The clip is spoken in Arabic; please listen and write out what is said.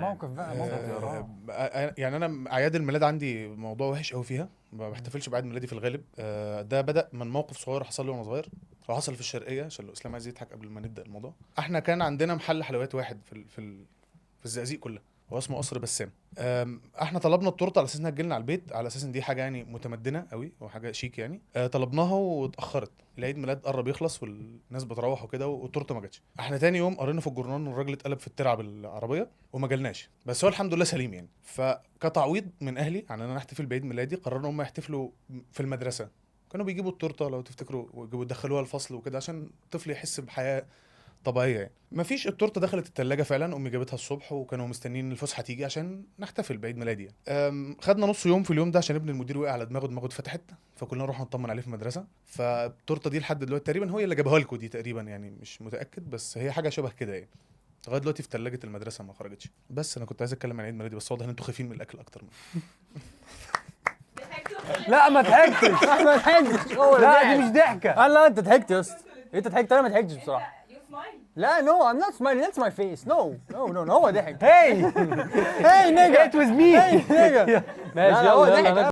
موقف بقى موقف يعني انا اعياد الميلاد عندي موضوع وحش قوي فيها، ما بحتفلش بعيد ميلادي في الغالب. ده بدأ من موقف صغير حصل لي وانا صغير، هو حصل في الشرقيه عشان لو اسلام عايز يضحك قبل ما نبدأ الموضوع. احنا كان عندنا محل حلويات واحد في الزقازيق كلها، هو اسمه قصر بسام. احنا طلبنا التورته على اساس انها تجيلنا على البيت، على اساس ان دي حاجه يعني متمدنه قوي وحاجه شيك يعني. طلبناها واتاخرت، العيد ميلاد قرب يخلص والناس بتروح وكده والتورته ما جاتش. احنا تاني يوم قرينا في الجورنال ان الراجل اتقلب في الترعه بالعربيه وما جالناش، بس هو الحمد لله سليم يعني. فكتعويض من اهلي عن ان انا احتفل بعيد ميلادي، قررنا هم يحتفلوا في المدرسه. كانوا بيجيبوا التورته لو تفتكروا ويدخلوها الفصل وكده عشان الطفل يحس بحياه طبيعيه يعني. مفيش، التورته دخلت التلاجة فعلا، امي جابتها الصبح وكانوا مستنيين الفسحه تيجي عشان نحتفل بعيد ميلادي يعني. خدنا نص يوم في اليوم ده عشان ابن المدير وقع على دماغه اتفتحت، فكلنا نروح نطمن عليه في المدرسه. فالتورته دي لحد دلوقتي تقريبا هو اللي جابها لكم دي تقريبا يعني، مش متاكد بس هي حاجه شبه كده يعني. لغايه دلوقتي في ثلاجه المدرسه ما خرجتش. بس انا كنت عايز اتكلم عن عيد ميلادي، بس واضح ان انتوا خايفين من الاكل اكتر من لا ما ضحكتش ما ضحكتش. لا دي مش ضحكه. لا انت ضحكت يا اسطى، انت ضحكت انا ما ضحكتش بصراحه. لا نو I'm not smiling, that's my face. No هو ضحك. هي Hey nigga it was me Hey nigga ماشي لا، هو يلا ضحك. يلا